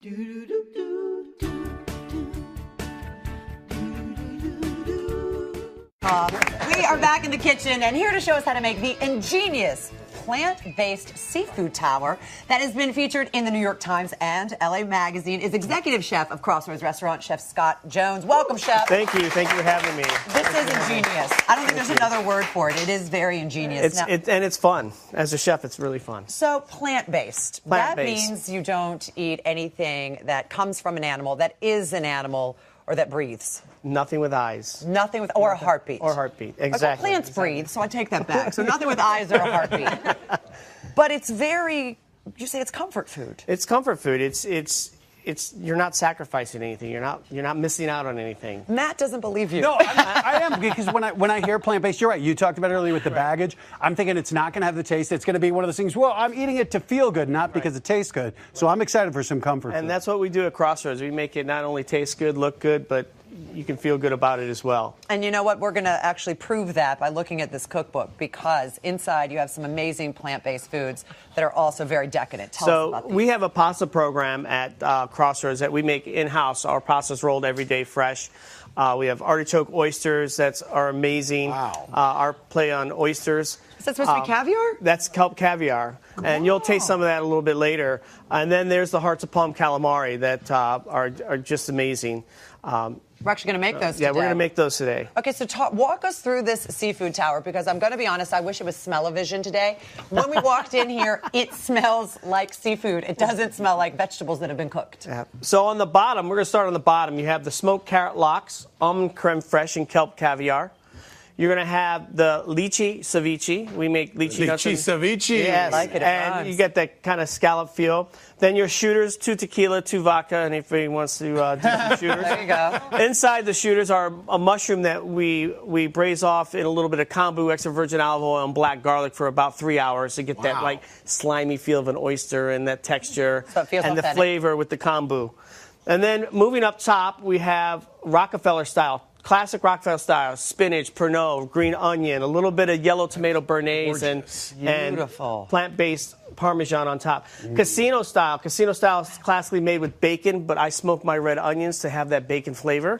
We are back in the kitchen and here to show us how to make the ingenious plant-based seafood tower that has been featured in the New York Times and LA Magazine is executive chef of Crossroads Restaurant, Chef Scott Jones. Welcome, Chef. Thank you. Thank you for having me. This is ingenious. I don't think there's another word for it. It is very ingenious. And it's fun. As a chef, it's really fun. So plant-based. That means you don't eat anything that comes from an animal, that is an animal, or that breathes. Nothing with eyes. Nothing with, or a heartbeat. Or heartbeat, exactly. Well, plants breathe, so I take that back. So nothing with eyes or a heartbeat. But it's very, you say it's comfort food. It's comfort food. It's you're not sacrificing anything. You're not missing out on anything. Matt doesn't believe you. No, I am, because when I hear plant-based, you're right. You talked about it earlier with the baggage. I'm thinking it's not going to have the taste. It's going to be one of those things, well, I'm eating it to feel good, not because it tastes good. So I'm excited for some comfort food. And that's what we do at Crossroads. We make it not only taste good, look good, but you can feel good about it as well. And you know what? We're going to actually prove that by looking at this cookbook, because inside you have some amazing plant-based foods that are also very decadent. Tell us about these. We have a pasta program at Crossroads that we make in-house. Our pasta's rolled every day fresh. We have artichoke oysters that are amazing. Wow. Our play on oysters. Is that supposed to be caviar? That's kelp caviar. And you'll taste some of that a little bit later. And then there's the hearts of palm calamari that are just amazing. We're actually going to make those today. Yeah, we're going to make those today. Okay, so walk us through this seafood tower, because I'm going to be honest, I wish it was smell-o-vision today. When we walked in here, it smells like seafood. It doesn't smell like vegetables that have been cooked. Yeah. So on the bottom, we're going to start on the bottom. You have the smoked carrot lox, almond creme fraiche, and kelp caviar. You're going to have the lychee ceviche. We make lychee ceviche. Yes, like it. And you get that kind of scallop feel. Then your shooters, 2 tequila, 2 vodka, and if anyone wants to do some shooters. There you go. Inside the shooters are a mushroom that we braise off in a little bit of kombu, extra virgin olive oil, and black garlic for about 3 hours to get that like slimy feel of an oyster and that texture So it feels and authentic. the flavor with the kombu. And then moving up top, we have Rockefeller style. Classic Rockefeller style, spinach, pernod, green onion, a little bit of yellow tomato béarnaise, and plant-based Parmesan on top. Casino style is classically made with bacon, but I smoke my red onions to have that bacon flavor.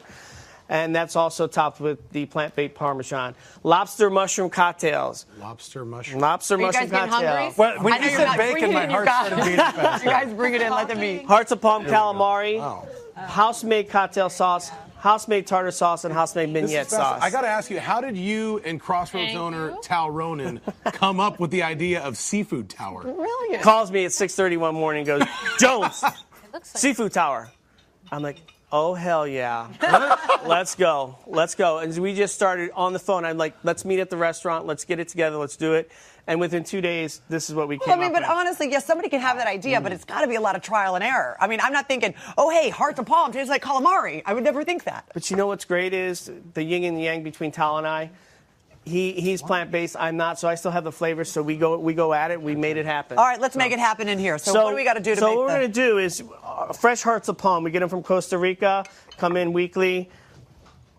And that's also topped with the plant-based Parmesan. Lobster mushroom cocktails. Lobster mushroom. Are you guys getting hungry? Well, when I know you you're said not. bacon, Bring it my in, heart you guys. started beating fast. You guys bring it in, let them eat. Hearts of palm calamari, Wow. house-made cocktail sauce, house-made tartar sauce, and house-made mignonette sauce. I got to ask you, how did you and Crossroads owner Tal Ronan come up with the idea of seafood tower? Brilliant. Calls me at 6:30 one morning and goes, Jones, seafood tower. I'm like, oh, hell yeah. Let's go. Let's go. And we just started on the phone. I'm like, let's meet at the restaurant. Let's get it together. Let's do it. And within 2 days, this is what we came up with. But honestly, yes, somebody can have that idea, but it's got to be a lot of trial and error. I mean, I'm not thinking, oh, hey, hearts of palm tastes like calamari. I would never think that. But you know what's great is the yin and yang between Tal and I. He's plant-based, I'm not, so I still have the flavors, so we go at it, we made it happen. All right, let's make it happen in here. So what do we got to do to make So what we're going to do is fresh hearts of palm. We get them from Costa Rica, come in weekly,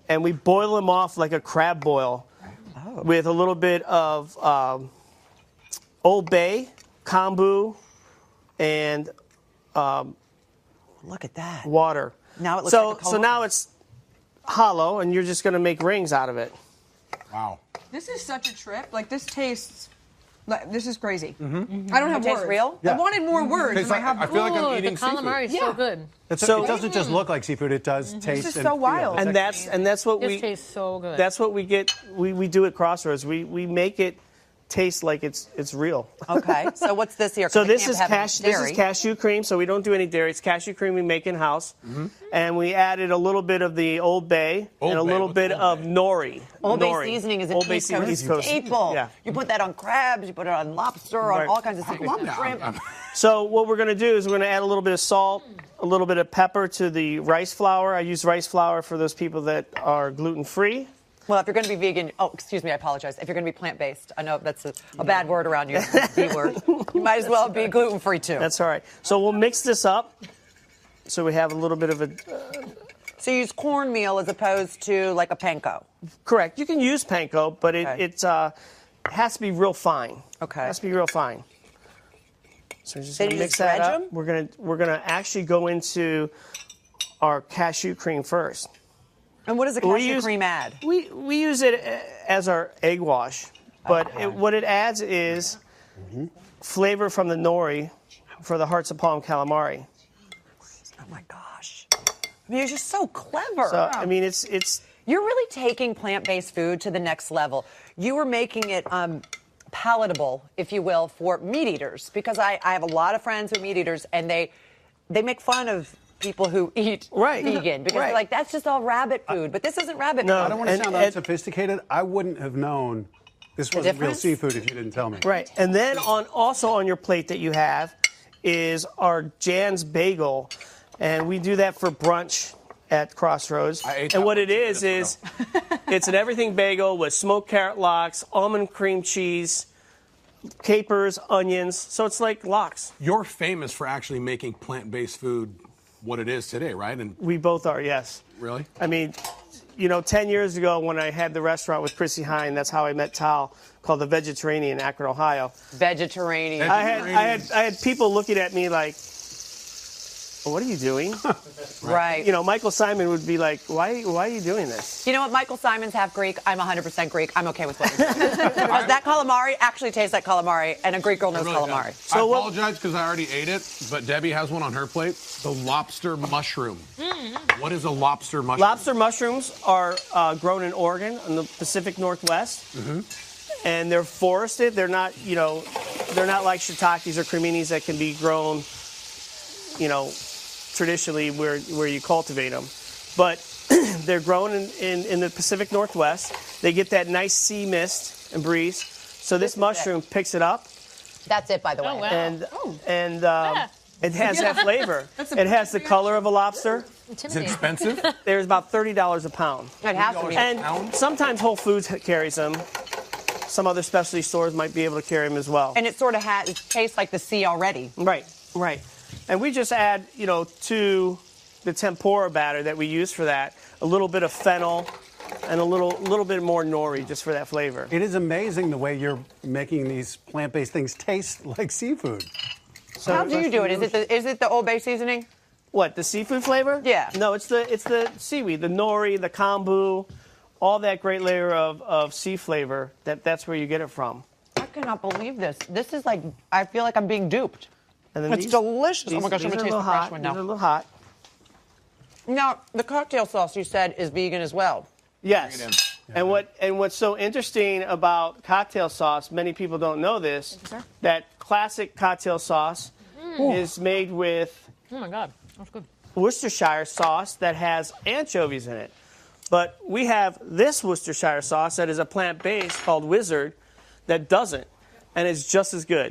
and we boil them off like a crab boil with a little bit of Old Bay, kombu, and look at that. water. Now it looks so, like a So now it's hollow, and you're just going to make rings out of it. Wow. This is such a trip. Like, this tastes... This is crazy. I don't have It tastes words. real? I wanted more words. Tastes and like- I feel like I'm eating the calamari is so good. It doesn't just look like seafood; it does taste. is and so feel. wild. And that's what This tastes so good. That's what we get. We do at Crossroads. We make it taste like it's real. Okay, so what's this here? 'Cause So I this can't is have any this is dairy. cashew cream. So we don't do any dairy. It's cashew cream we make in house, and we added a little bit of the Old Bay Old and a Bay, little what's bit Old of Bay? nori. Old Bay Nori. seasoning is an Old Bay East seasoning, Coast East Coast. staple. Yeah. You put that on crabs, you put it on lobster, on Right. all kinds of seafood. Love that. Shrimp. So what we're going to do is we're going to add a little bit of salt, a little bit of pepper to the rice flour. I use rice flour for those people that are gluten-free. Well, if you're going to be vegan, excuse me, I apologize. If you're going to be plant-based, I know that's a bad word around you, D word. You might as well be gluten-free too. That's all right. So we'll mix this up. So we have a little bit of a... So you use cornmeal as opposed to like a panko. Correct. You can use panko, but it has to be real fine. Okay. It has to be real fine. So we're just Then gonna you mix just that dredge up. them? We're gonna actually go into our cashew cream first. And what does the cashew cream add? We use it as our egg wash, but what it adds is flavor from the nori for the hearts of palm calamari. Oh my gosh. I mean, you're just so clever. So I mean, it's You're really taking plant-based food to the next level. You were making it palatable, if you will, for meat eaters, because I have a lot of friends who are meat eaters, and they make fun of people who eat vegan because they're like, that's just all rabbit food. But this isn't rabbit food. I don't want to sound unsophisticated. I wouldn't have known this wasn't real seafood if you didn't tell me. right. And then also on your plate that you have is our Jan's bagel, and we do that for brunch at Crossroads. And what it is it's an everything bagel with smoked carrot lox, almond cream cheese, capers, onions. So it's like lox. You're famous for actually making plant-based food what it is today, right? And We both are, yes. really? I mean, 10 years ago when I had the restaurant with Chrissy Hine, that's how I met Tal, called The Vegetarian in Akron, Ohio. Vegetarian. I had people looking at me like, what are you doing? Right. Michael Simon would be like, why are you doing this? You know what? Michael Simon's half Greek. I'm 100% Greek. I'm okay with what you're doing. Because that calamari actually tastes like calamari, and a Greek girl knows It really calamari. does. I apologize because I already ate it, but Debbie has one on her plate. The lobster mushroom. What is a lobster mushroom? Lobster mushrooms are grown in Oregon, in the Pacific Northwest. And they're forested. They're not, they're not like shiitakes or creminis that can be grown, traditionally where you cultivate them. But they're grown in the Pacific Northwest. They get that nice sea mist and breeze. So this mushroom picks it up. That's it, by the way. Oh, wow. And it has that flavor. It has the color of a lobster. Is it expensive? There's about $30 a pound. It has to be. And sometimes Whole Foods carries them. Some other specialty stores might be able to carry them as well. And it sort of it tastes like the sea already. Right. And we just add, to the tempura batter that we use for that, a little bit of fennel and a little bit more nori just for that flavor. It is amazing the way you're making these plant-based things taste like seafood. So How do you do it? Is it the Old Bay seasoning? What, the seafood flavor? Yeah. No, it's the seaweed, the nori, the kombu, all that great layer of sea flavor. That's where you get it from. I cannot believe this. This is like, I feel like I'm being duped. And then It's delicious. Oh my gosh, I'm these gonna are a taste little the fresh hot. one These now. are a little hot. Now, the cocktail sauce you said is vegan as well. Yes. And what's so interesting about cocktail sauce, many people don't know this, that classic cocktail sauce is made with Oh my God, that's good. Worcestershire sauce that has anchovies in it. But we have this Worcestershire sauce that is a plant-based called Wizard that doesn't, and it's just as good.